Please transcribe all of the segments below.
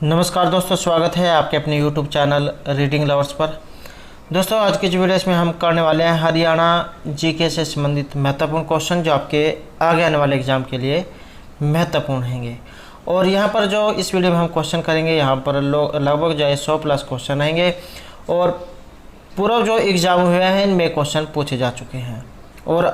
नमस्कार दोस्तों, स्वागत है आपके अपने YouTube चैनल रीडिंग लवर्स पर। दोस्तों, आज की जो वीडियो इसमें हम करने वाले हैं हरियाणा जीके से संबंधित महत्वपूर्ण क्वेश्चन जो आपके आगे आने वाले एग्ज़ाम के लिए महत्वपूर्ण हैंगे। और यहाँ पर जो इस वीडियो में हम क्वेश्चन करेंगे, यहाँ पर लगभग जो है 100+ क्वेश्चन आएंगे और पूरा जो एग्ज़ाम हुए हैं इनमें क्वेश्चन पूछे जा चुके हैं। और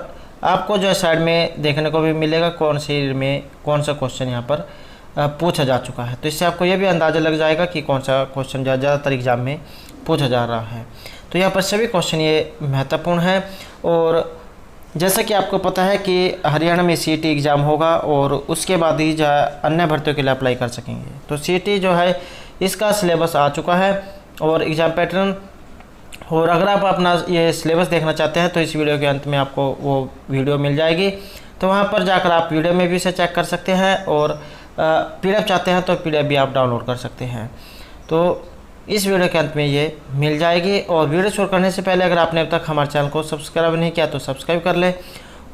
आपको जो है साइड में देखने को भी मिलेगा कौन सी में कौन सा क्वेश्चन यहाँ पर पूछा जा चुका है। तो इससे आपको ये भी अंदाज़ा लग जाएगा कि कौन सा क्वेश्चन ज़्यादातर एग्ज़ाम में पूछा जा रहा है। तो यहाँ पर सभी क्वेश्चन ये महत्वपूर्ण है। और जैसा कि आपको पता है कि हरियाणा में सीईटी एग्ज़ाम होगा और उसके बाद ही जो है अन्य भर्तियों के लिए अप्लाई कर सकेंगे। तो सीईटी जो है इसका सिलेबस आ चुका है और एग्ज़ाम पैटर्न। और अगर आप अपना ये सिलेबस देखना चाहते हैं तो इस वीडियो के अंत में आपको वो वीडियो मिल जाएगी। तो वहाँ पर जाकर आप वीडियो में भी इसे चेक कर सकते हैं और पीडीएफ चाहते हैं तो पीडीएफ भी आप डाउनलोड कर सकते हैं। तो इस वीडियो के अंत में ये मिल जाएगी। और वीडियो शुरू करने से पहले अगर आपने अब तक हमारे चैनल को सब्सक्राइब नहीं किया तो सब्सक्राइब कर लें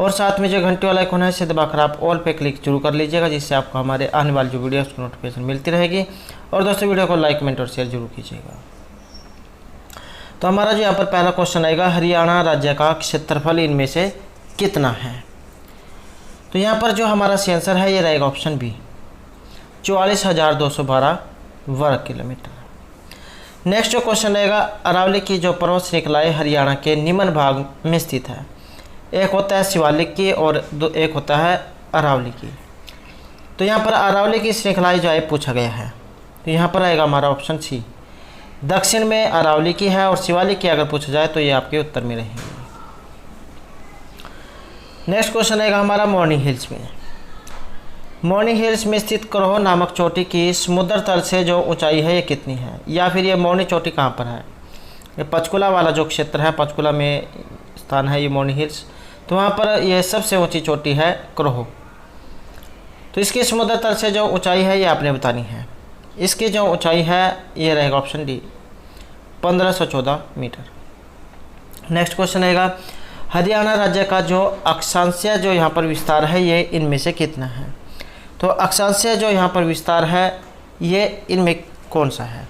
और साथ में जो घंटी वाला आइकन है इसे दबाकर आप ऑल पे क्लिक जरूर कर लीजिएगा, जिससे आपको हमारे आने वाली जो वीडियो उसकी नोटिफिकेशन मिलती रहेगी। और दोस्तों, वीडियो को लाइक, कमेंट और शेयर जरूर कीजिएगा। तो हमारा जो यहाँ पर पहला क्वेश्चन आएगा, हरियाणा राज्य का क्षेत्रफल इनमें से कितना है। तो यहाँ पर जो हमारा सी आंसर है ये रहेगा ऑप्शन बी, 44,212 वर्ग किलोमीटर। नेक्स्ट जो क्वेश्चन रहेगा, अरावली की जो पर्वत श्रृंखलाएं हरियाणा के निम्न भाग में स्थित है। एक होता है शिवालिक की और एक होता है अरावली की। तो यहाँ पर अरावली की श्रृंखलाएं जो है पूछा गया है। तो यहाँ पर आएगा हमारा ऑप्शन सी, दक्षिण में अरावली की है और शिवालिक की अगर पूछा जाए तो ये आपके उत्तर में रहेंगे। नेक्स्ट क्वेश्चन रहेगा हमारा, मॉर्निंग हिल्स में। मॉर्निंग हिल्स में स्थित करोह नामक चोटी की समुद्र तल से जो ऊंचाई है ये कितनी है, या फिर ये मॉर्निंग चोटी कहाँ पर है। ये पंचकुला वाला जो क्षेत्र है, पंचकुला में स्थान है ये मॉर्निंग हिल्स। तो वहाँ पर ये सबसे ऊंची चोटी है करोह। तो इसकी समुद्र तल से जो ऊंचाई है ये आपने बतानी है। इसकी जो ऊंचाई है ये रहेगा ऑप्शन डी, 1514 मीटर। नेक्स्ट क्वेश्चन रहेगा, हरियाणा राज्य का जो अक्षांशीय जो यहाँ पर विस्तार है ये इनमें से कितना है। तो अक्षांशीय जो यहाँ पर विस्तार है ये इनमें कौन सा है,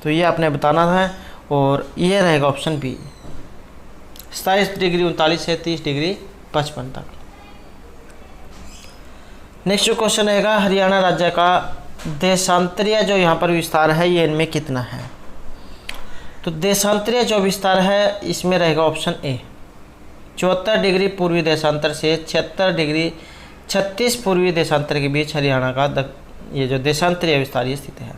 तो ये आपने बताना है। और ये रहेगा ऑप्शन बी, 27 डिग्री 39 से 30 डिग्री 55 तक। नेक्स्ट क्वेश्चन रहेगा, हरियाणा राज्य का देशांतरीय जो यहाँ पर विस्तार है ये इनमें कितना है। तो देशांतरीय जो विस्तार है इसमें रहेगा ऑप्शन ए, 74 डिग्री पूर्वी देशांतर से 76 डिग्री 36 पूर्वी देशांतर के बीच हरियाणा का ये जो देशांतरीय विस्तार ये स्थित है।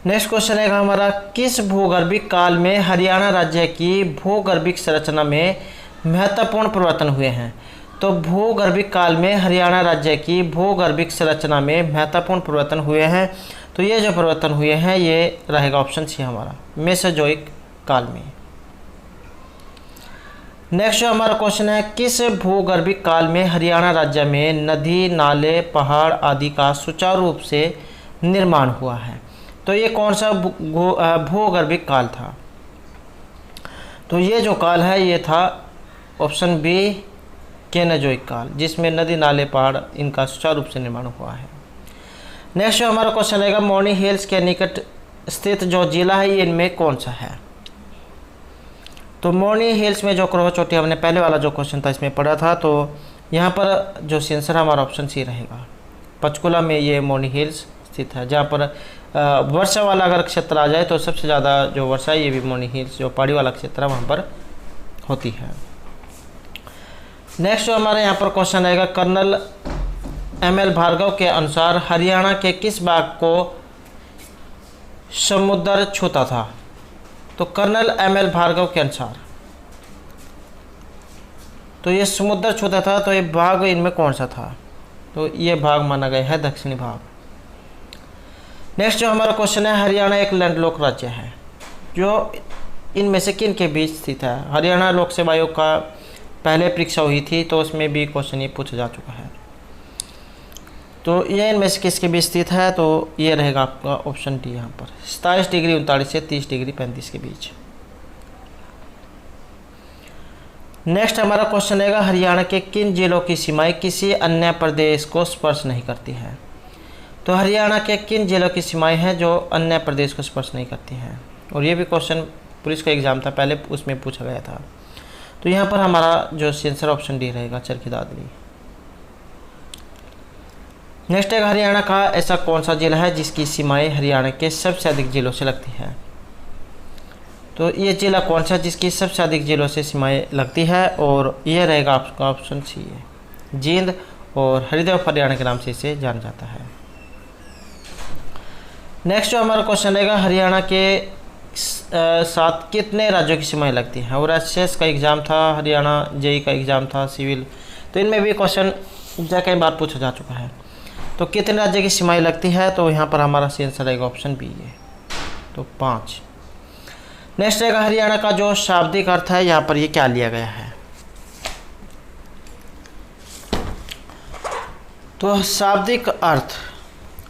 नेक्स्ट क्वेश्चन है हमारा, किस भूगर्भिक काल में हरियाणा राज्य की भूगर्भिक संरचना में महत्वपूर्ण परिवर्तन हुए हैं। तो भूगर्भिक काल में हरियाणा राज्य की भूगर्भिक संरचना में महत्वपूर्ण परिवर्तन हुए हैं। तो ये जो परिवर्तन हुए हैं ये रहेगा ऑप्शन सी हमारा, मेसोजोइक काल में। नेक्स्ट जो हमारा क्वेश्चन है, किस भूगर्भिक काल में हरियाणा राज्य में नदी, नाले, पहाड़ आदि का सुचारू रूप से निर्माण हुआ है। तो ये कौन सा भूगर्भिक काल था। तो ये जो काल है ये था ऑप्शन बी, केनोजोइक काल, जिसमें नदी, नाले, पहाड़ इनका सुचारू रूप से निर्माण हुआ है। नेक्स्ट जो हमारा क्वेश्चन रहेगा, मॉर्निंग हिल्स के निकट स्थित जो जिला है ये इनमें कौन सा है। तो मॉर्निंग हिल्स में जो करोह चोटी हमने पहले वाला जो क्वेश्चन था इसमें पढ़ा था। तो यहाँ पर जो आंसर हमारा ऑप्शन सी रहेगा, पंचकुला में ये मॉर्निंग हिल्स स्थित है, जहाँ पर वर्षा वाला अगर क्षेत्र आ जाए तो सबसे ज़्यादा जो वर्षा है ये भी मॉर्निंग हिल्स जो पहाड़ी वाला क्षेत्र है वहाँ पर होती है। नेक्स्ट जो हमारे यहाँ पर क्वेश्चन आएगा, कर्नल एम.एल. भार्गव के अनुसार हरियाणा के किस भाग को समुद्र छूता था। तो कर्नल एम.एल. भार्गव के अनुसार तो ये समुद्र छूता था, तो ये भाग इनमें कौन सा था। तो ये भाग माना गया है दक्षिणी भाग। नेक्स्ट जो हमारा क्वेश्चन है, हरियाणा एक लैंडलॉक राज्य है जो इनमें से किन के बीच स्थित है। हरियाणा लोक सेवा आयोग का पहले परीक्षा हुई थी तो उसमें भी क्वेश्चन ये पूछा जा चुका है। तो ये इनमें से किसके बीच स्थित है। तो ये रहेगा आपका ऑप्शन डी, यहाँ पर 27 डिग्री 39 से 30 डिग्री 35 के बीच। नेक्स्ट हमारा क्वेश्चन रहेगा, हरियाणा के किन जिलों की सीमाएं किसी अन्य प्रदेश को स्पर्श नहीं करती है। तो हरियाणा के किन जिलों की सीमाएं हैं जो अन्य प्रदेश को स्पर्श नहीं करती हैं? और ये भी क्वेश्चन पुलिस का एग्ज़ाम था पहले, उसमें पूछा गया था। तो यहाँ पर हमारा जो आंसर ऑप्शन डी रहेगा, चरखी दादरी। नेक्स्ट है, हरियाणा का ऐसा कौन सा जिला है जिसकी सीमाएं हरियाणा के सबसे अधिक जिलों से लगती है? तो ये जिला कौन सा जिसकी सबसे अधिक जिलों से सीमाएं लगती है? और ये रहेगा आपका ऑप्शन सी है, जींद, और हरिद्वार हरियाणा के नाम से इसे जाना जाता है। नेक्स्ट जो हमारा क्वेश्चन रहेगा, हरियाणा के साथ कितने राज्यों की सीमाएं लगती हैं? और एसएस का एग्ज़ाम था, हरियाणा जेई का एग्ज़ाम था, सिविल, तो इनमें भी क्वेश्चन कई बार पूछा जा चुका है। तो कितने राज्य की सीमाएं लगती है? तो यहाँ पर हमारा सही आंसर रहेगा ऑप्शन बी है, तो 5। नेक्स्ट रहेगा, हरियाणा का जो शाब्दिक अर्थ है, यहाँ पर ये क्या लिया गया है? तो शाब्दिक अर्थ,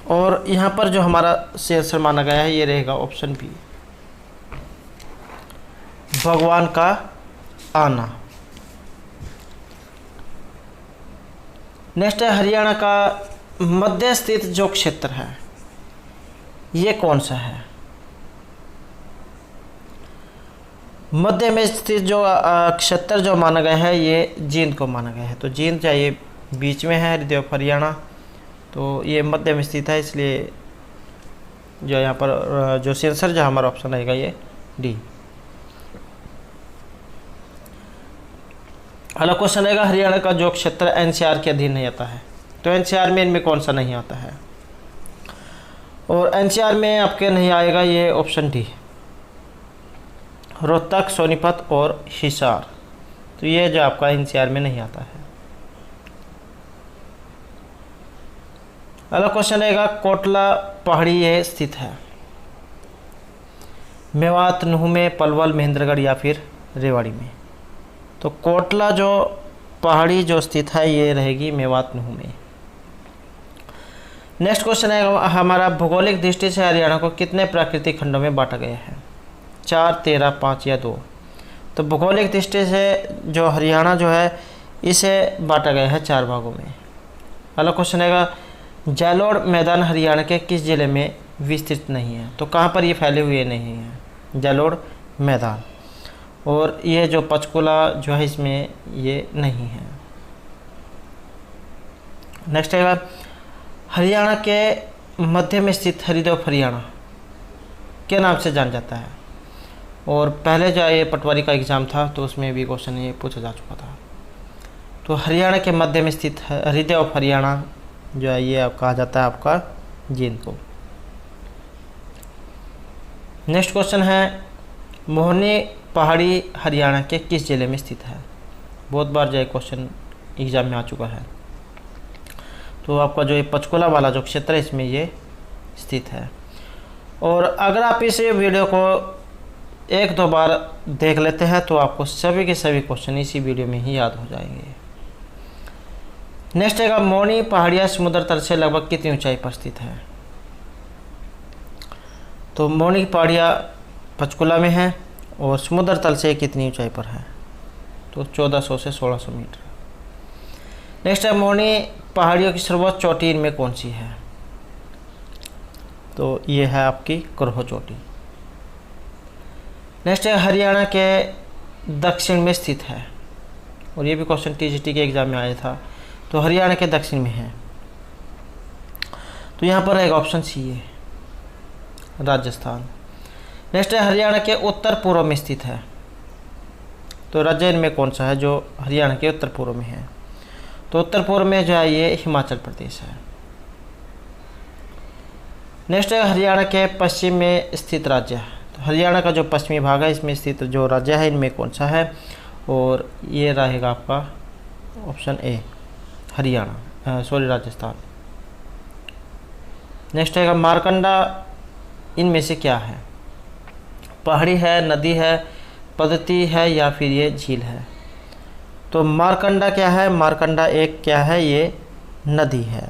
और यहाँ पर जो हमारा सही आंसर माना गया है ये रहेगा ऑप्शन बी, भगवान का आना। नेक्स्ट है, हरियाणा का मध्य स्थित जो क्षेत्र है ये कौन सा है? मध्य में स्थित जो क्षेत्र जो माना गया है ये जींद को माना गया है। तो जींद चाहिए बीच में है हरिद्वार हरियाणा, तो ये मध्य में स्थित है, इसलिए जो यहाँ पर जो आंसर जो हमारा ऑप्शन रहेगा ये डी। अगला क्वेश्चन रहेगा, हरियाणा का जो क्षेत्र एनसीआर के अधीन नहीं आता है? तो एनसीआर में इनमें कौन सा नहीं आता है? और एनसीआर में आपके नहीं आएगा ये ऑप्शन डी, रोहतक, सोनीपत और हिसार। तो ये जो आपका एनसीआर में नहीं आता है। अगला क्वेश्चन रहेगा, कोटला पहाड़ी ये स्थित है? मेवात, नूह में, पलवल, महेंद्रगढ़ या फिर रेवाड़ी में? तो कोटला जो पहाड़ी जो स्थित है ये रहेगी मेवात, नूह में। नेक्स्ट क्वेश्चन है हमारा, भौगोलिक दृष्टि से हरियाणा को कितने प्राकृतिक खंडों में बांटा गया है? 4, 13, 5 या 2? तो भौगोलिक दृष्टि से जो हरियाणा जो है इसे बांटा गया है 4 भागों में। अगला क्वेश्चन है, जालोर मैदान हरियाणा के किस जिले में विस्तृत नहीं है? तो कहाँ पर ये फैले हुए नहीं हैं जालोर मैदान, और ये जो पंचकुला जो है इसमें ये नहीं है। नेक्स्ट है, हरियाणा के मध्य में स्थित हरिद्वार हरियाणा के नाम से जाना जाता है? और पहले जो ये पटवारी का एग्ज़ाम था तो उसमें भी क्वेश्चन ये पूछा जा चुका था। तो हरियाणा के मध्य में स्थित हरिद्वार हरियाणा जो है ये अब कहा जाता है आपका जींद को। नेक्स्ट क्वेश्चन है, मोहनी पहाड़ी हरियाणा के किस जिले में स्थित है? बहुत बार जो क्वेश्चन एग्जाम में आ चुका है। तो आपका जो ये पंचकुला वाला जो क्षेत्र है इसमें ये स्थित है। और अगर आप इस वीडियो को 1-2 बार देख लेते हैं तो आपको सभी के सभी क्वेश्चन इसी वीडियो में ही याद हो जाएंगे। नेक्स्ट है, मोहनी पहाड़ियाँ समुद्र तल से लगभग कितनी ऊंचाई पर स्थित है? तो मोहनी पहाड़ियाँ पंचकुला में है और समुद्र तल से कितनी ऊंचाई पर है? तो 1400 से 1600 मीटर। नेक्स्ट है, मोहनी पहाड़ियों की सर्वोच्च चोटी इनमें कौन सी है? तो ये है आपकी करोह चोटी। नेक्स्ट है, हरियाणा के दक्षिण में स्थित है, और ये भी क्वेश्चन टीजीटी के एग्जाम में आया था। तो हरियाणा के दक्षिण में है, तो यहाँ पर रहेगा ऑप्शन सी है, राजस्थान। नेक्स्ट है, हरियाणा के उत्तर पूर्व में स्थित है, तो राज्य इनमें कौन सा है जो हरियाणा के उत्तर पूर्व में है? तो उत्तर पूर्व में जो है ये हिमाचल प्रदेश है। नेक्स्ट है, हरियाणा के पश्चिम में स्थित राज्य है, तो हरियाणा का जो पश्चिमी भाग है इसमें स्थित जो राज्य है इनमें कौन सा है? और ये रहेगा आपका option A, Haryana, Rajasthan. Next है, मारकंडा इनमें से क्या है? पहाड़ी है, नदी है, पद्धति है या फिर ये झील है? तो मारकंडा क्या है? मारकंडा एक क्या है? ये नदी है,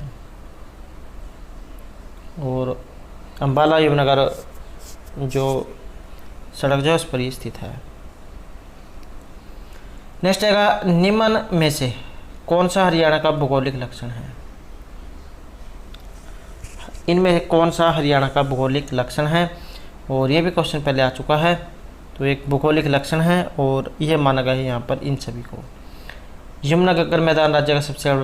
और अम्बाला यमुनानगर जो सड़क जो है उस पर ही स्थित है। नेक्स्ट है, निम्न में से कौन सा हरियाणा का भौगोलिक लक्षण है? इनमें कौन सा हरियाणा का भौगोलिक लक्षण है, और ये भी क्वेश्चन पहले आ चुका है। तो एक भौगोलिक लक्षण है और यह माना गया है यहाँ पर इन सभी को। यमुना गग्गर मैदान राज्य का सबसे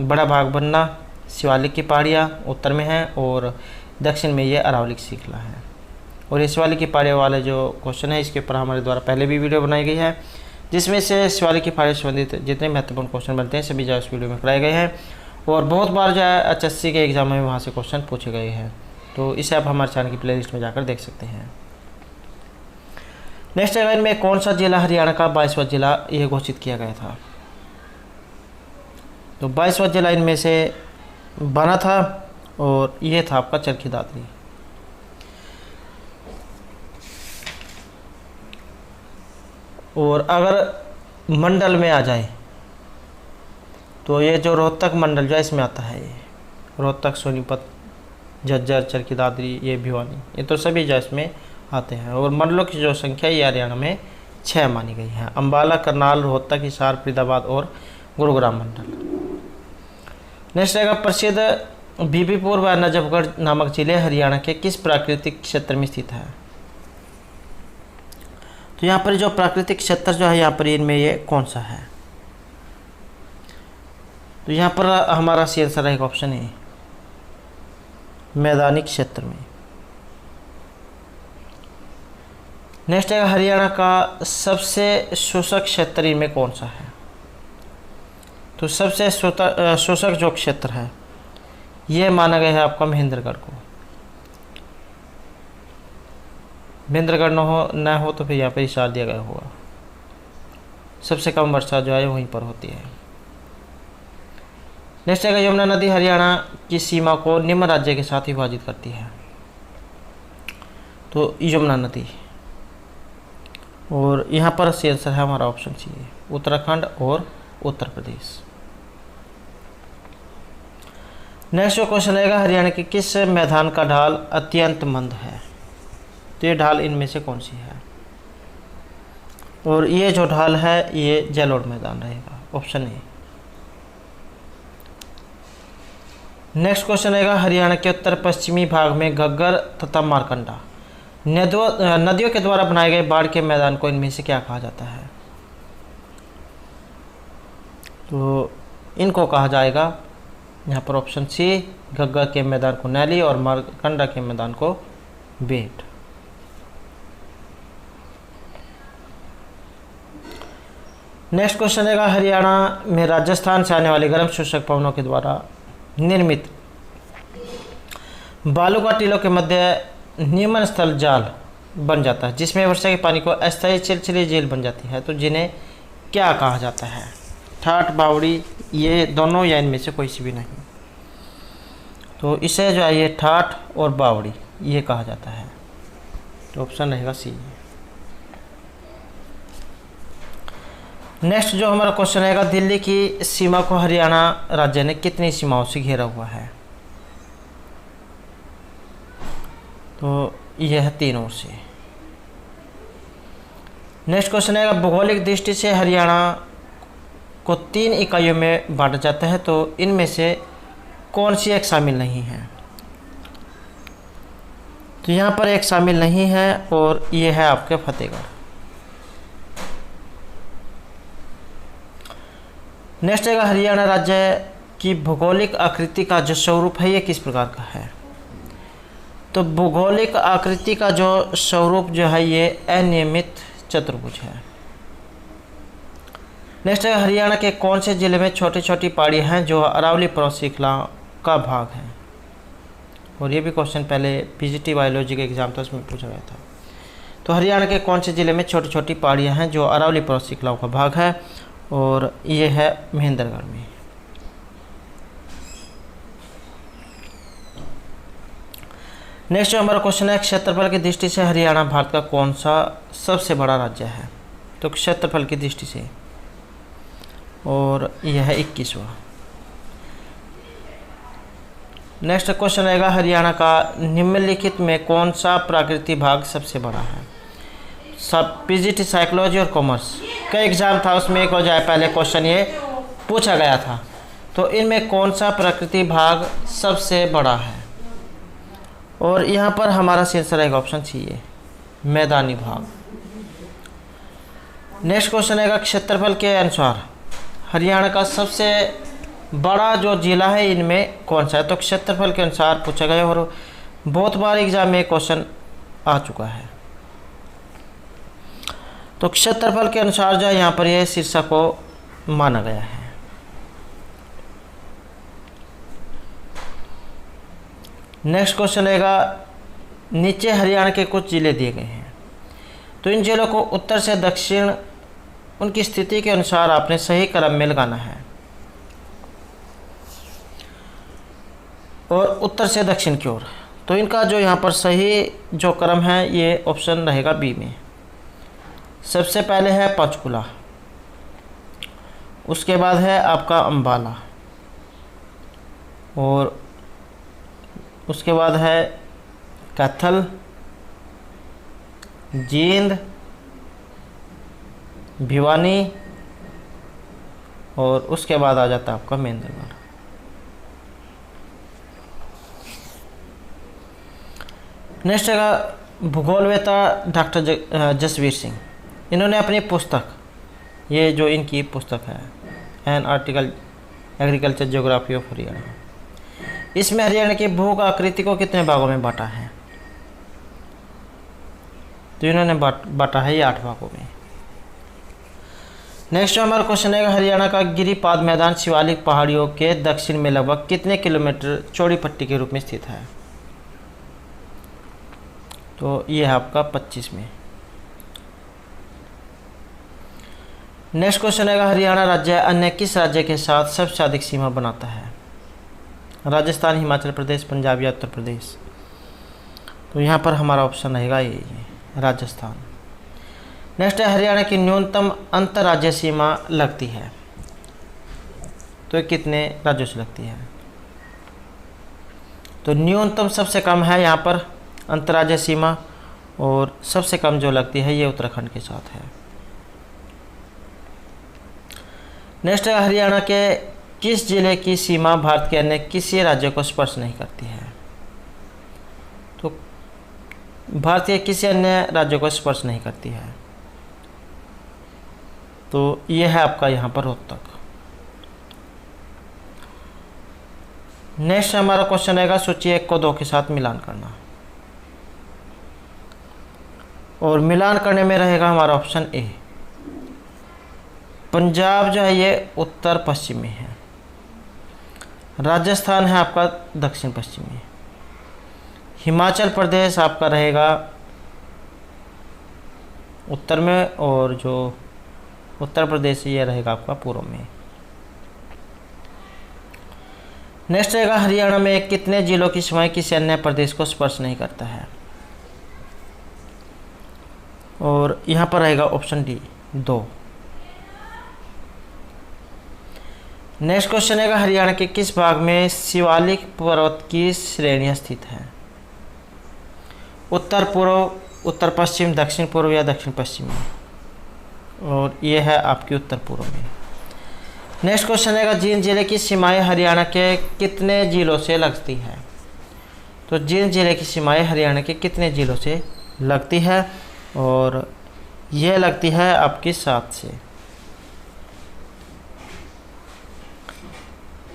बड़ा भाग बनना, शिवालिक की पहाड़ियाँ उत्तर में है और दक्षिण में ये अरावली की श्रृंखला है। और ये शिवालिक की पहाड़ियों वाले जो क्वेश्चन है इसके ऊपर हमारे द्वारा पहले भी वीडियो बनाई गई है, जिसमें से शिवालिक की पहाड़ियों से संबंधित जितने महत्वपूर्ण क्वेश्चन बनते हैं सभी जो इस वीडियो में कराए गए हैं, और बहुत बार जो है HSC के एग्जाम में वहाँ से क्वेश्चन पूछे गए हैं। तो इसे आप हमारे चैनल की प्लेलिस्ट में जाकर देख सकते हैं। नेक्स्ट है, इनमें कौन सा जिला हरियाणा का 22वां जिला ये घोषित किया गया था। तो 22वां जिला इनमें से बना था और ये था आपका चरखी दादरी। और अगर मंडल में आ जाए तो ये जो रोहतक मंडल जो है इसमें आता है, ये रोहतक, सोनीपत, झज्जर, चरखी दादरी, ये भिवानी, ये तो सभी जो इसमें आते हैं। और मंडलों की जो संख्या ये हरियाणा में 6 मानी गई है। अम्बाला, करनाल, रोहतक, हिसार, फरीदाबाद और गुरुग्राम मंडल। नेक्स्ट रहेगा, प्रसिद्ध बीबीपुर व नजफगढ़ नामक जिले हरियाणा के किस प्राकृतिक क्षेत्र में स्थित है। तो यहाँ पर जो प्राकृतिक क्षेत्र जो है यहाँ पर इनमें ये कौन सा है। तो यहाँ पर हमारा सी आंसर रहेगा ऑप्शन ए, मैदानी क्षेत्र में। नेक्स्ट है, हरियाणा का सबसे शोषक क्षेत्र इनमें कौन सा है। तो सबसे शोषक जो क्षेत्र है ये माना गया है आपका महेंद्रगढ़ को। महेंद्रगढ़ न हो तो फिर यहाँ पर हिसार दिया गया होगा। सबसे कम वर्षा जो है वहीं पर होती है। नेक्स्ट है, यमुना नदी हरियाणा की सीमा को निम्न राज्य के साथ विभाजित करती है। तो यमुना नदी, और यहाँ पर सी आंसर है हमारा ऑप्शन सी, उत्तराखंड और उत्तर प्रदेश। नेक्स्ट जो क्वेश्चन रहेगा, हरियाणा के किस मैदान का ढाल अत्यंत मंद है। तो ये ढाल इनमें से कौन सी है, और ये जो ढाल है ये जलोढ़ मैदान रहेगा, ऑप्शन ए। नेक्स्ट क्वेश्चन रहेगा, हरियाणा के उत्तर पश्चिमी भाग में घग्गर तथा मारकंडा नदियों के द्वारा बनाए गए बाढ़ के मैदान को इनमें से क्या कहा जाता है। तो इनको कहा जाएगा यहाँ पर ऑप्शन सी, घग्गर के मैदान को नैली और मारकंडा के मैदान को बेट। नेक्स्ट क्वेश्चन रहेगा, हरियाणा में राजस्थान से आने वाले गर्म शोषक पवनों के द्वारा निर्मित बालू का टीलों के मध्य नियमन स्थल जाल बन जाता है, जिसमें वर्षा के पानी को अस्थायी चिलचिली झील बन जाती है। तो जिन्हें क्या कहा जाता है, ठाठ, बावड़ी, ये दोनों या इनमें से कोई सी भी नहीं। तो इसे जो है ये ठाठ और बावड़ी ये कहा जाता है। तो ऑप्शन रहेगा सी। नेक्स्ट जो हमारा क्वेश्चन रहेगा, दिल्ली की सीमा को हरियाणा राज्य ने कितनी सीमाओं से घेरा हुआ है। तो यह 3 ओर से। नेक्स्ट क्वेश्चन है, भौगोलिक दृष्टि से हरियाणा को 3 इकाइयों में बांटा जाता है। तो इनमें से कौन सी एक शामिल नहीं है। तो यहाँ पर एक शामिल नहीं है और ये है आपके फतेहगढ़। नेक्स्ट है, हरियाणा राज्य की भौगोलिक आकृति का जो स्वरूप है ये किस प्रकार का है। तो भौगोलिक आकृति का जो स्वरूप जो है ये अनियमित चतुर्भुज है। नेक्स्ट है, हरियाणा के कौन से जिले में छोटी छोटी पहाड़ियाँ हैं जो अरावली पर्वत श्रृंखला का भाग है। और ये भी क्वेश्चन पहले पीजीटी बायोलॉजी के एग्जाम था उसमें पूछा गया था। तो हरियाणा के कौन से जिले में छोटी छोटी पहाड़ियाँ हैं जो अरावली पर्वत श्रृंखलाओं का भाग है, और ये है महेंद्रगढ़ में। नेक्स्ट जो हमारा क्वेश्चन है, क्षेत्रफल की दृष्टि से हरियाणा भारत का कौन सा सबसे बड़ा राज्य है। तो क्षेत्रफल की दृष्टि से, और यह है 21वां। नेक्स्ट क्वेश्चन रहेगा, हरियाणा का निम्नलिखित में कौन सा प्राकृतिक भाग सबसे बड़ा है। सब पीजीटी साइकोलॉजी और कॉमर्स का एग्जाम था उसमें एक हो जाए पहले क्वेश्चन ये पूछा गया था। तो इनमें कौन सा प्राकृतिक भाग सबसे बड़ा है। और यहाँ पर हमारा आंसर रहेगा ऑप्शन सी है मैदानी भाग। नेक्स्ट क्वेश्चन है क्षेत्रफल के अनुसार हरियाणा का सबसे बड़ा जो जिला है इनमें कौन सा है। तो क्षेत्रफल के अनुसार पूछा गया और बहुत बार एग्जाम में क्वेश्चन आ चुका है। तो क्षेत्रफल के अनुसार जो है यहाँ पर यह सिरसा को माना गया है। नेक्स्ट क्वेश्चन रहेगा नीचे हरियाणा के कुछ जिले दिए गए हैं, तो इन जिलों को उत्तर से दक्षिण उनकी स्थिति के अनुसार आपने सही क्रम में लगाना है और उत्तर से दक्षिण की ओर। तो इनका जो यहाँ पर सही जो क्रम है ये ऑप्शन रहेगा बी में। सबसे पहले है पंचकुला, उसके बाद है आपका अंबाला, और उसके बाद है कैथल, जींद, भिवानी, और उसके बाद आ जाता है आपका महेंद्रगढ़। नेक्स्ट है भूगोलवेता डॉक्टर जसवीर सिंह। इन्होंने अपनी पुस्तक, ये जो इनकी पुस्तक है an article agriculture geography of Haryana, इसमें हरियाणा की भू आकृति को कितने भागों में बांटा है। तो इन्होंने बांटा है ये 8 भागों में। नेक्स्ट हमारा क्वेश्चन है हरियाणा का गिरिपाद मैदान शिवालिक पहाड़ियों के दक्षिण में लगभग कितने किलोमीटर चौड़ी पट्टी के रूप में स्थित है। तो ये है आपका 25 में। नेक्स्ट क्वेश्चन है हरियाणा राज्य अन्य किस राज्य के साथ सबसे अधिक सीमा बनाता है। राजस्थान, हिमाचल प्रदेश, पंजाब या उत्तर प्रदेश। तो यहाँ पर हमारा ऑप्शन रहेगा ये राजस्थान। नेक्स्ट है हरियाणा की न्यूनतम अंतर्राज्यीय सीमा लगती है, तो ये कितने राज्यों से लगती है। तो न्यूनतम सबसे कम है यहाँ पर अंतर्राज्यीय सीमा, और सबसे कम जो लगती है ये उत्तराखंड के साथ है। नेक्स्ट है हरियाणा के किस जिले की सीमा भारत के अन्य किसी राज्य को स्पर्श नहीं करती है। तो भारत के किसी अन्य राज्य को स्पर्श नहीं करती है, तो ये है आपका यहाँ पर रोहतक। नेक्स्ट हमारा क्वेश्चन रहेगा सूची 1 को 2 के साथ मिलान करना, और मिलान करने में रहेगा हमारा ऑप्शन ए। पंजाब जो है ये उत्तर पश्चिम में है, राजस्थान है आपका दक्षिण पश्चिम में, हिमाचल प्रदेश आपका रहेगा उत्तर में, और जो उत्तर प्रदेश ये रहेगा आपका पूर्व में। नेक्स्ट रहेगा हरियाणा में कितने जिलों की सीमाएं किसी अन्य प्रदेश को स्पर्श नहीं करता है, और यहाँ पर रहेगा ऑप्शन डी 2। नेक्स्ट क्वेश्चन है हरियाणा के किस भाग में शिवालिक पर्वत की श्रेणियाँ स्थित हैं। उत्तर पूर्व, उत्तर पश्चिम, दक्षिण पूर्व या दक्षिण पश्चिम में, और ये है आपकी उत्तर पूर्व में। नेक्स्ट क्वेश्चन है जींद जिले की सीमाएं हरियाणा के कितने जिलों से लगती है। तो जींद जिले की सीमाएं हरियाणा के कितने जिलों से लगती है, और यह लगती है आपकी 7 से।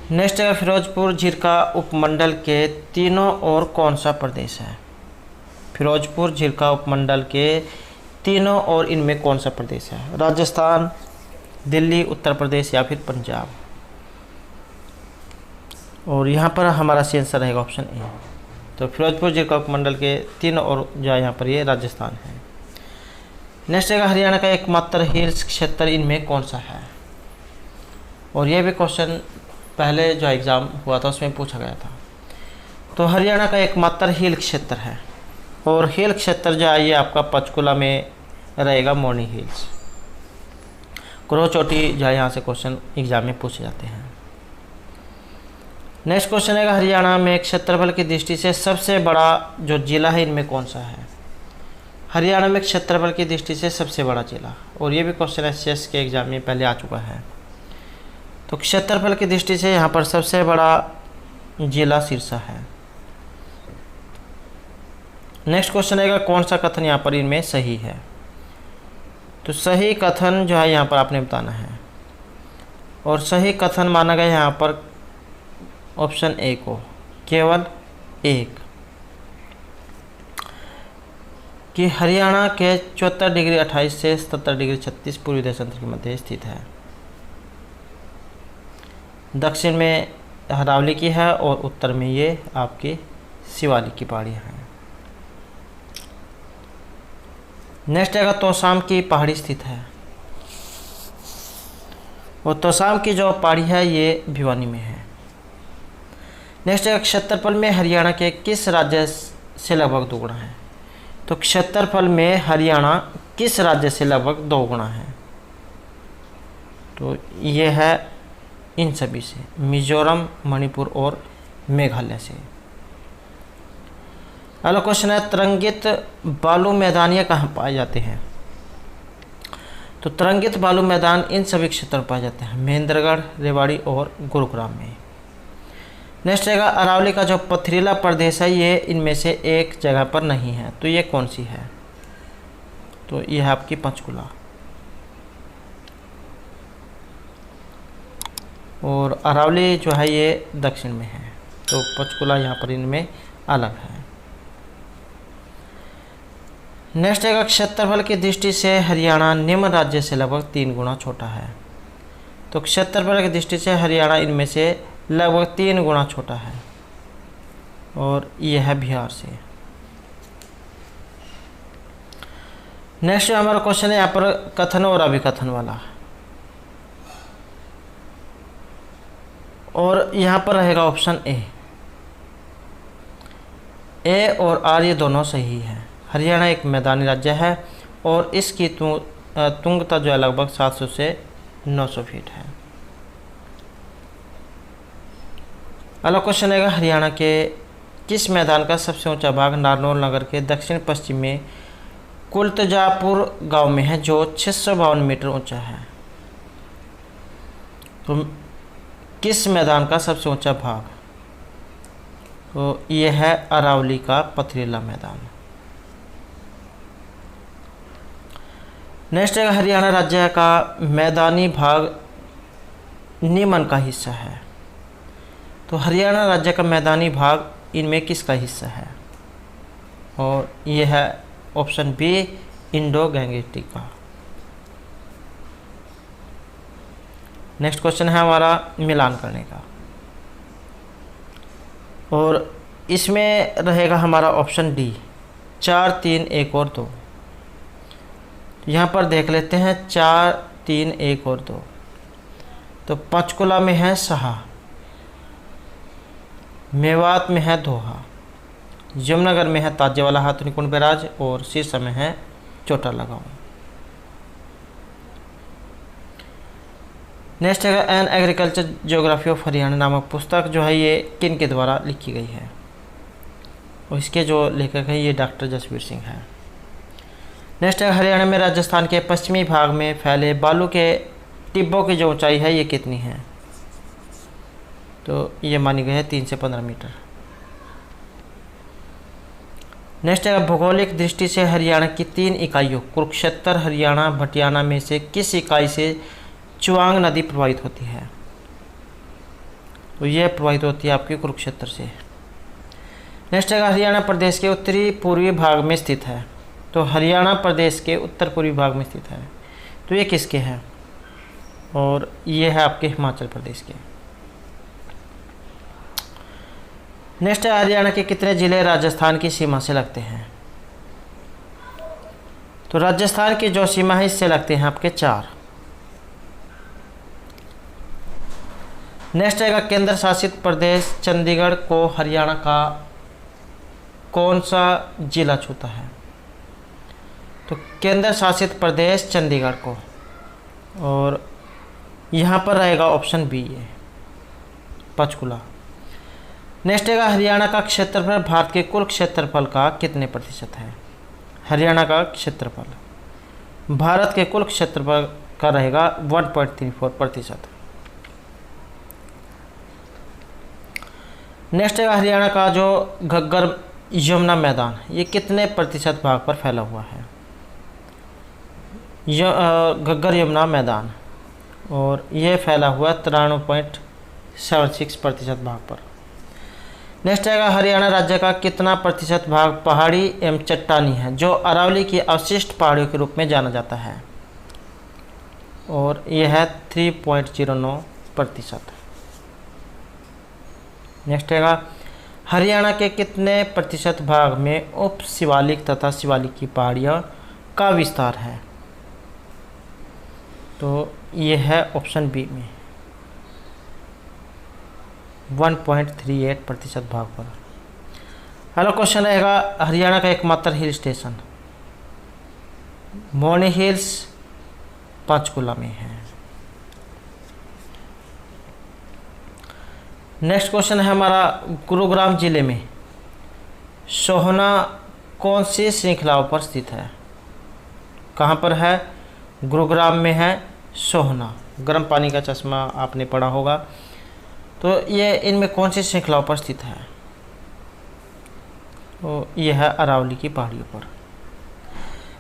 नेक्स्ट है फिरोजपुर झिरका उपमंडल के तीनों और कौन सा प्रदेश है। फिरोजपुर झिरका उपमंडल के तीनों और इनमें कौन सा प्रदेश है। राजस्थान, दिल्ली, उत्तर प्रदेश या फिर पंजाब। और यहाँ पर हमारा सही आंसर रहेगा ऑप्शन ए। तो फिरोजपुर झिरका उपमंडल के तीनों और जो है यहाँ पर ये राजस्थान है। नेक्स्ट है हरियाणा का एकमात्र हिल्स क्षेत्र इनमें कौन सा है। और ये भी क्वेश्चन पहले जो एग्ज़ाम हुआ था उसमें पूछा गया था। तो हरियाणा का एकमात्र हिल क्षेत्र है, और हिल क्षेत्र जो है ये आपका पंचकुला में रहेगा, मोर्नी हिल्स। क्रो चोटी जो है यहाँ से क्वेश्चन एग्जाम में पूछे जाते हैं। नेक्स्ट क्वेश्चन है हरियाणा में क्षेत्रफल की दृष्टि से सबसे बड़ा जो जिला है इनमें कौन सा है। हरियाणा में क्षेत्रफल की दृष्टि से सबसे बड़ा जिला, और ये भी क्वेश्चन एसएस के एग्जाम में पहले आ चुका है। तो क्षेत्रफल की दृष्टि से यहाँ पर सबसे बड़ा जिला सिरसा है। नेक्स्ट क्वेश्चन आएगा कौन सा कथन यहाँ पर इनमें सही है। तो सही कथन जो है यहाँ पर आपने बताना है, और सही कथन माना गया यहाँ पर ऑप्शन ए को, केवल एक, कि हरियाणा के 74 डिग्री 28 से 77 डिग्री 36 पूर्वी देशांतर के मध्य स्थित है। दक्षिण में अरावली की है और उत्तर में ये आपकी शिवालिक की पहाड़ियाँ हैं। नेक्स्ट आएगा तोशाम की पहाड़ी स्थित है, और तोशाम की जो पहाड़ी है ये भिवानी में है। नेक्स्ट आएगा क्षेत्रफल में हरियाणा के किस राज्य से लगभग 2 गुना है। तो क्षेत्रफल में हरियाणा किस राज्य से लगभग 2 गुना है। तो ये है इन सभी से, मिजोरम, मणिपुर और मेघालय से। अगला क्वेश्चन है तरंगित बालू मैदानियाँ कहाँ पाए जाते हैं। तो तरंगित बालू मैदान इन सभी क्षेत्रों में पाए जाते हैं, महेंद्रगढ़, रेवाड़ी और गुरुग्राम में। नेक्स्ट रहेगा अरावली का जो पथरीला प्रदेश है ये इनमें से एक जगह पर नहीं है। तो ये कौन सी है। तो ये है आपकी पंचकुला, और अरावली जो है ये दक्षिण में है। तो पंचकुला यहाँ पर इनमें अलग है। नेक्स्ट है क्षेत्रफल की दृष्टि से हरियाणा निम्न राज्य से लगभग 3 गुना छोटा है। तो क्षेत्रफल की दृष्टि से हरियाणा इनमें से लगभग 3 गुना छोटा है, और यह है बिहार से। नेक्स्ट हमारा क्वेश्चन है यहाँ पर कथन और अभिकथन वाला, और यहाँ पर रहेगा ऑप्शन ए और आर, ये दोनों सही है। हरियाणा एक मैदानी राज्य है और इसकी तुंगता जो है लगभग 700 से 900 फीट है। अगला क्वेश्चन है हरियाणा के किस मैदान का सबसे ऊंचा भाग नारनौल नगर के दक्षिण पश्चिम में कुलतजापुर गांव में है, जो 652 मीटर ऊंचा है। तो किस मैदान का सबसे ऊंचा भाग। तो यह है अरावली का पथरीला मैदान। नेक्स्ट है हरियाणा राज्य का मैदानी भाग निम्न का हिस्सा है। तो हरियाणा राज्य का मैदानी भाग इनमें किसका हिस्सा है। और यह है ऑप्शन बी, इंडो गैंगेटिक का। नेक्स्ट क्वेश्चन है हमारा मिलान करने का, और इसमें रहेगा हमारा ऑप्शन डी, 4, 3, 1 और 2। यहाँ पर देख लेते हैं 4, 3, 1 और 2। तो पंचकुला में है सहा, मेवात में है दोहा, जमनगर में है ताजेवाला हाथनीकुंड बैराज, और सिरसा में है चोटाला गांव। नेक्स्ट है an agriculture geography of Haryana नामक पुस्तक जो है ये किन के द्वारा लिखी गई है। और इसके जो लेखक है ये डॉक्टर जसवीर सिंह है। नेक्स्ट है हरियाणा में राजस्थान के पश्चिमी भाग में फैले बालू के टिब्बों की जो ऊंचाई है ये कितनी है। तो ये मानी गई है 3 से 15 मीटर। नेक्स्ट है भौगोलिक दृष्टि से हरियाणा की 3 इकाइयों कुरुक्षेत्र, हरियाणा, भटियाना में से किस इकाई से चुआंग नदी प्रवाहित होती है। तो यह प्रवाहित होती है आपकी कुरुक्षेत्र से। नेक्स्ट है हरियाणा प्रदेश के उत्तरी पूर्वी भाग में स्थित है। तो हरियाणा प्रदेश के उत्तर पूर्वी भाग में स्थित है। तो ये किसके हैं। और ये है आपके हिमाचल प्रदेश के। नेक्स्ट है हरियाणा के कितने जिले राजस्थान की सीमा से लगते हैं। तो राजस्थान की जो सीमा है इससे लगते हैं आपके 4। नेक्स्ट है केंद्र शासित प्रदेश चंडीगढ़ को हरियाणा का कौन सा जिला छूता है। तो केंद्र शासित प्रदेश चंडीगढ़ को, और यहाँ पर रहेगा ऑप्शन बी है पंचकुला। नेक्स्ट है हरियाणा का क्षेत्रफल भारत के कुल क्षेत्रफल का कितने प्रतिशत है। हरियाणा का क्षेत्रफल भारत के कुल क्षेत्रफल का रहेगा 1.34%। नेक्स्ट है हरियाणा का जो घग्गर यमुना मैदान ये कितने प्रतिशत भाग पर फैला हुआ है? घग्गर यमुना मैदान, और ये फैला हुआ 93.76% भाग पर। नेक्स्ट आएगा, हरियाणा राज्य का कितना प्रतिशत भाग पहाड़ी एवं चट्टानी है जो अरावली की अवशिष्ट पहाड़ियों के रूप में जाना जाता है? और यह है 3.09%। नेक्स्ट आएगा, हरियाणा के कितने प्रतिशत भाग में उप शिवालिक तथा शिवालिक की पहाड़ियों का विस्तार है? तो यह है ऑप्शन बी में 1.38% भाग पर। अगला क्वेश्चन रहेगा, हरियाणा का एकमात्र hill station Mauni hills Panchkula में है। नेक्स्ट क्वेश्चन है हमारा, गुरुग्राम जिले में सोहना कौन सी श्रृंखलाओं पर स्थित है? कहाँ पर है? गुरुग्राम में है सोहना। गर्म पानी का चश्मा आपने पढ़ा होगा। तो ये इनमें कौन सी श्रृंखलाओं पर स्थित है? तो यह है अरावली की पहाड़ियों पर।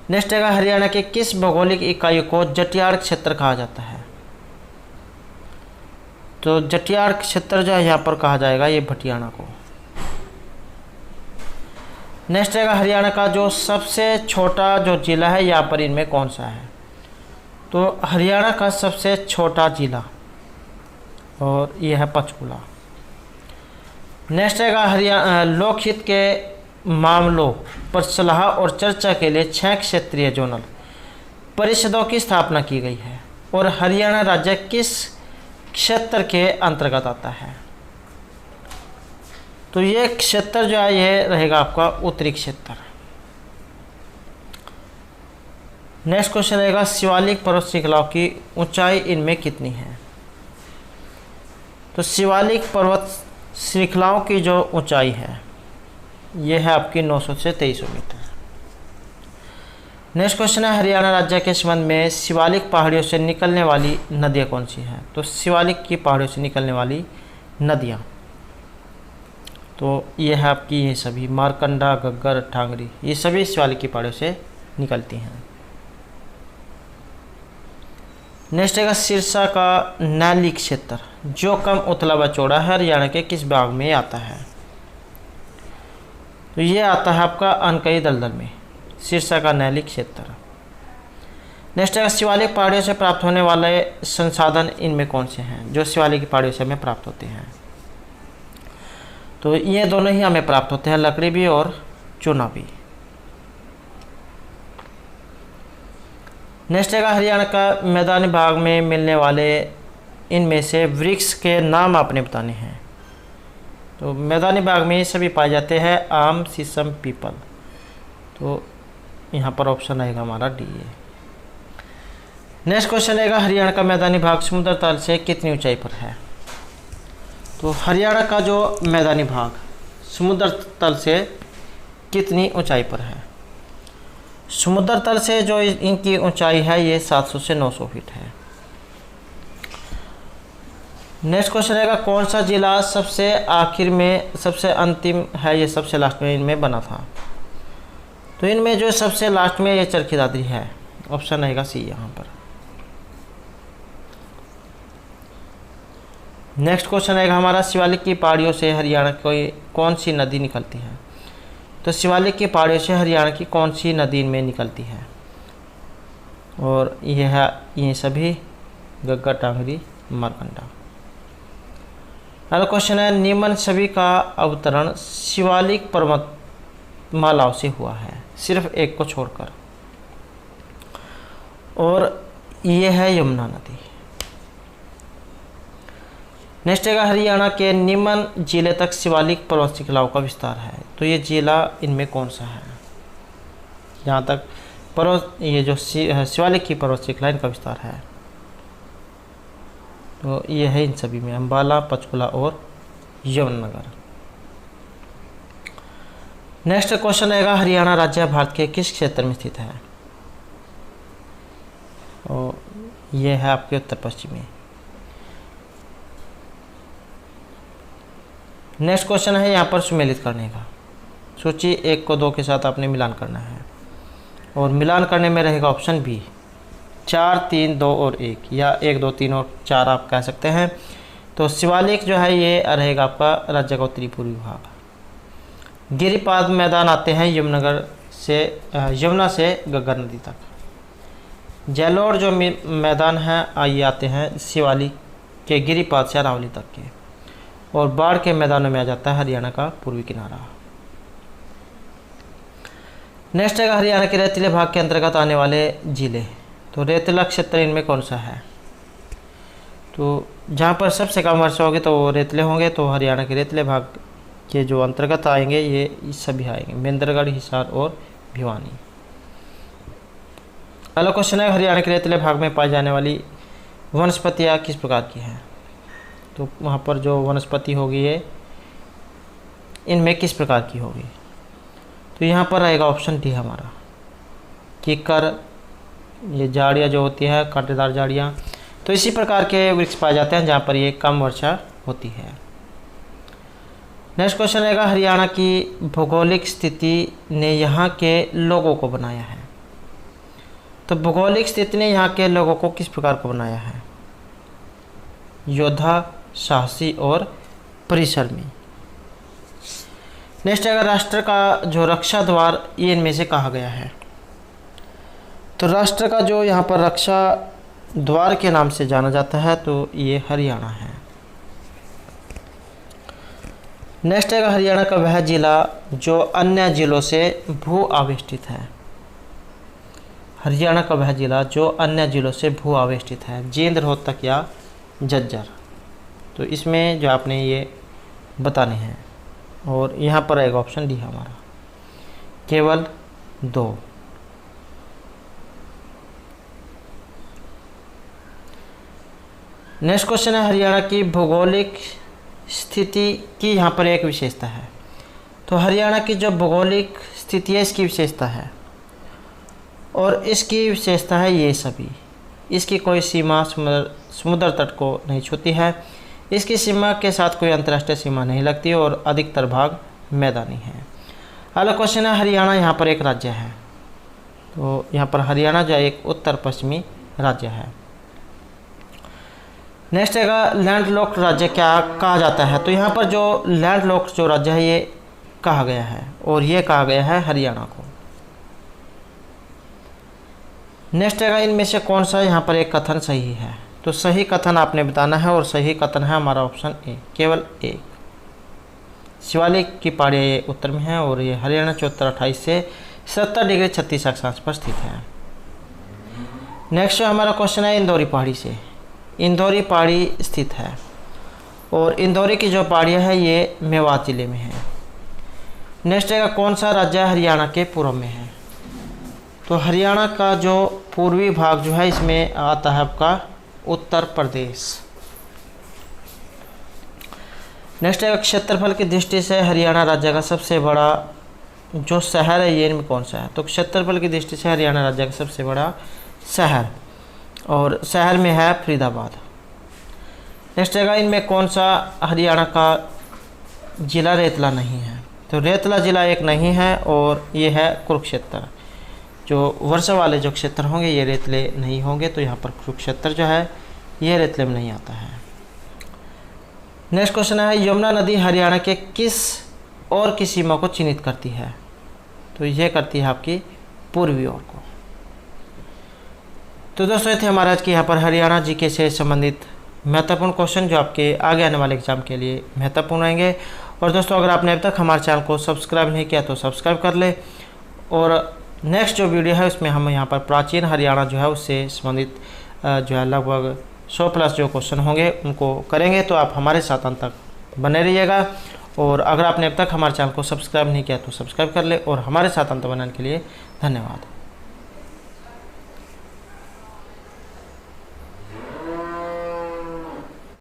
नेक्स्ट है, हरियाणा के किस भौगोलिक इकाई को जटियाड़ क्षेत्र कहा जाता है? तो जटियाड़ क्षेत्र जो है यहाँ पर कहा जाएगा ये भटियाणा को। नेक्स्ट है, हरियाणा का जो सबसे छोटा जो जिला है यहाँ पर इनमें कौन सा है? तो हरियाणा का सबसे छोटा जिला, और यह है पंचकुला। नेक्स्ट है, हरियाणा लोकहित के मामलों पर सलाह और चर्चा के लिए 6 क्षेत्रीय जोनल परिषदों की स्थापना की गई है, और हरियाणा राज्य किस क्षेत्र के अंतर्गत आता है? तो ये क्षेत्र जो है ये रहेगा आपका उत्तरी क्षेत्र। नेक्स्ट क्वेश्चन रहेगा, शिवालिक पर्वत श्रृंखलाओं की ऊंचाई इनमें कितनी है? तो शिवालिक पर्वत श्रृंखलाओं की जो ऊंचाई है यह है आपकी 900 से 2300 मीटर। नेक्स्ट क्वेश्चन है, हरियाणा राज्य के संबंध में शिवालिक पहाड़ियों से निकलने वाली नदियाँ कौन सी हैं? तो शिवालिक की पहाड़ियों से निकलने वाली नदियाँ, तो ये है आपकी ये सभी मारकंडा, घग्गर, ठांगरी, ये सभी शिवालिक की पहाड़ियों से निकलती हैं। नेक्स्ट है, सिरसा का नैली क्षेत्र जो कम उथला व चौड़ा है हरियाणा के किस भाग में आता है? तो ये आता है आपका अनकई दलदल में, सिरसा का नैली क्षेत्र। नेक्स्ट है, शिवालिक पहाड़ियों से प्राप्त होने वाले संसाधन इनमें कौन से हैं जो शिवालिक की पहाड़ियों से हमें प्राप्त होते हैं? तो ये दोनों ही हमें प्राप्त होते हैं, लकड़ी भी और चूना भी। नेक्स्ट है, हरियाणा का मैदानी भाग में मिलने वाले इनमें से वृक्ष के नाम आपने बताने हैं। तो मैदानी भाग में ये सभी पाए जाते हैं, आम, शीशम, पीपल। तो यहाँ पर ऑप्शन आएगा हमारा डी है। नेक्स्ट क्वेश्चन रहेगा, हरियाणा का मैदानी भाग समुद्र तल से कितनी ऊंचाई पर है? तो हरियाणा का जो मैदानी भाग समुद्र तल से कितनी ऊंचाई पर है? समुद्र तल से जो इनकी ऊंचाई है ये 700 से 900 फीट है। नेक्स्ट क्वेश्चन रहेगा, कौन सा जिला सबसे आखिर में सबसे अंतिम है, ये सबसे लास्ट में इनमें बना था? तो इनमें जो सबसे लास्ट में ये चरखी दादरी है, ऑप्शन रहेगा सी यहाँ पर। नेक्स्ट क्वेश्चन रहेगा हमारा, शिवालिक की पहाड़ियों से हरियाणा की कौन सी नदी निकलती है? तो शिवालिक की पहाड़ियों से हरियाणा की कौन सी नदी में निकलती है? और यह है ये सभी घग्गर, टांगरी, मारकंडा। अगला क्वेश्चन है, निम्न सभी का अवतरण शिवालिक पर्वतमालाओं से हुआ है सिर्फ एक को छोड़कर, और यह है यमुना नदी। नेक्स्ट है, हरियाणा के निम्न जिले तक शिवालिक पर्वत श्रृंखलाओं का विस्तार है। तो ये जिला इनमें कौन सा है जहाँ तक पर्वत ये जो शिवालिक की पर्वत श्रृंखला इनका विस्तार है? तो ये है इन सभी में अम्बाला, पंचकुला और यमुनानगर। नेक्स्ट क्वेश्चन रहेगा, हरियाणा राज्य भारत के किस क्षेत्र में स्थित है? और ये है आपके उत्तर पश्चिमी। नेक्स्ट क्वेश्चन है यहाँ पर सुमेलित करने का। सूची 1 को 2 के साथ आपने मिलान करना है, और मिलान करने में रहेगा ऑप्शन बी 4, 3, 2 और 1, या 1, 2, 3 और 4 आप कह सकते हैं। तो शिवालिक जो है ये रहेगा आपका राज्य का उत्तरी पूर्वी भाग। गिरिपाद मैदान आते हैं यमुना से घग्गर नदी तक। जैलोर जो मैदान है ये आते हैं शिवालिक के गिरिपाद से अरावली तक के, और बाढ़ के मैदानों में आ जाता है हरियाणा का पूर्वी किनारा। नेक्स्ट है हरियाणा के रेतीले भाग के अंतर्गत आने वाले जिले। तो रेतीला क्षेत्र इनमें कौन सा है? तो जहाँ पर सबसे कम वर्षा होगी तो वो रेतीले होंगे, तो हरियाणा के रेतीले भाग के जो अंतर्गत आएंगे ये सभी आएंगे, महेंद्रगढ़, हिसार और भिवानी। पहला क्वेश्चन है हरियाणा के रेतीले भाग में पाई जाने वाली वनस्पतियाँ किस प्रकार की हैं? तो वहाँ पर जो वनस्पति होगी ये इनमें किस प्रकार की होगी? तो यहाँ पर रहेगा ऑप्शन डी हमारा कीकर, ये झाड़ियाँ जो होती है कांटेदार झाड़ियाँ, तो इसी प्रकार के वृक्ष पाए जाते हैं जहाँ पर ये कम वर्षा होती है। नेक्स्ट क्वेश्चन रहेगा हरियाणा की भौगोलिक स्थिति ने यहाँ के लोगों को बनाया है। तो भौगोलिक स्थिति ने यहाँ के लोगों को किस प्रकार को बनाया है? योद्धा, साहसी और परिश्रमी। नेक्स्ट अगर राष्ट्र का जो रक्षा द्वार ये इनमें से कहा गया है। तो राष्ट्र का जो यहाँ पर रक्षा द्वार के नाम से जाना जाता है तो ये हरियाणा है। नेक्स्ट है हरियाणा का वह जिला जो अन्य जिलों से भू आवेष्टित है। हरियाणा का वह जिला जो अन्य जिलों से भू आवेष्टित है, जींद, रोहतक या झज्जर। तो इसमें जो आपने ये बताने हैं, और यहाँ पर आएगा ऑप्शन डी हमारा केवल 2। नेक्स्ट क्वेश्चन है हरियाणा की भौगोलिक स्थिति की यहाँ पर एक विशेषता है। तो हरियाणा की जो भौगोलिक स्थिति है इसकी विशेषता है, और इसकी विशेषता है ये सभी। इसकी कोई सीमा समुद्र तट को नहीं छूती है, इसकी सीमा के साथ कोई अंतर्राष्ट्रीय सीमा नहीं लगती, और अधिकतर भाग मैदानी है। अगला क्वेश्चन है हरियाणा यहाँ पर एक राज्य है। तो यहाँ पर हरियाणा जो एक उत्तर पश्चिमी राज्य है। नेक्स्ट है लैंडलॉक्ड राज्य क्या कहा जाता है? तो यहाँ पर जो लैंडलॉक्ड जो राज्य है ये कहा गया है, और ये कहा गया है हरियाणा को। नेक्स्ट है इनमें से कौन सा यहाँ पर एक कथन सही है? तो सही कथन आपने बताना है, और सही कथन है हमारा ऑप्शन ए, केवल 1। शिवालिक की पहाड़ियाँ ये उत्तर में है, और ये हरियाणा 74, 28 से 70 डिग्री 36 अक्षांश पर स्थित है। नेक्स्ट हमारा क्वेश्चन है इंदौरी पहाड़ी से। इंदौरी पहाड़ी स्थित है, और इंदौरी की जो पहाड़ियाँ है ये मेवात जिले में है। नेक्स्ट है कौन सा राज्य हरियाणा के पूर्व में है? तो हरियाणा का जो पूर्वी भाग जो है इसमें आता है आपका उत्तर प्रदेश। नेक्स्ट है क्षेत्रफल की दृष्टि से हरियाणा राज्य का सबसे बड़ा जो शहर है ये इनमें कौन सा है? तो क्षेत्रफल की दृष्टि से हरियाणा राज्य का सबसे बड़ा शहर, और शहर में है फरीदाबाद। नेक्स्ट है इनमें कौन सा हरियाणा का जिला रेतला नहीं है? तो रेतला जिला एक नहीं है, और ये है कुरुक्षेत्र। जो वर्षा वाले जो क्षेत्र होंगे ये रेतले नहीं होंगे, तो यहाँ पर कुरुक्षेत्र जो है ये रेतले में नहीं आता है। नेक्स्ट क्वेश्चन है यमुना नदी हरियाणा के किस और की सीमा को चिन्हित करती है? तो ये करती है आपकी पूर्वी ओर को। तो दोस्तों ये थे हमारे आज के यहाँ पर हरियाणा जीके से संबंधित महत्वपूर्ण क्वेश्चन जो आपके आगे आने वाले एग्जाम के लिए महत्वपूर्ण रहेंगे। और दोस्तों अगर आपने अब तक हमारे चैनल को सब्सक्राइब नहीं किया तो सब्सक्राइब कर ले, और नेक्स्ट जो वीडियो है उसमें हम यहाँ पर प्राचीन हरियाणा जो है उससे संबंधित जो है लगभग 100+ जो क्वेश्चन होंगे उनको करेंगे। तो आप हमारे साथ अंत तक बने रहिएगा, और अगर आपने अब तक हमारे चैनल को सब्सक्राइब नहीं किया तो सब्सक्राइब कर ले, और हमारे साथ अंत बनाने के लिए धन्यवाद।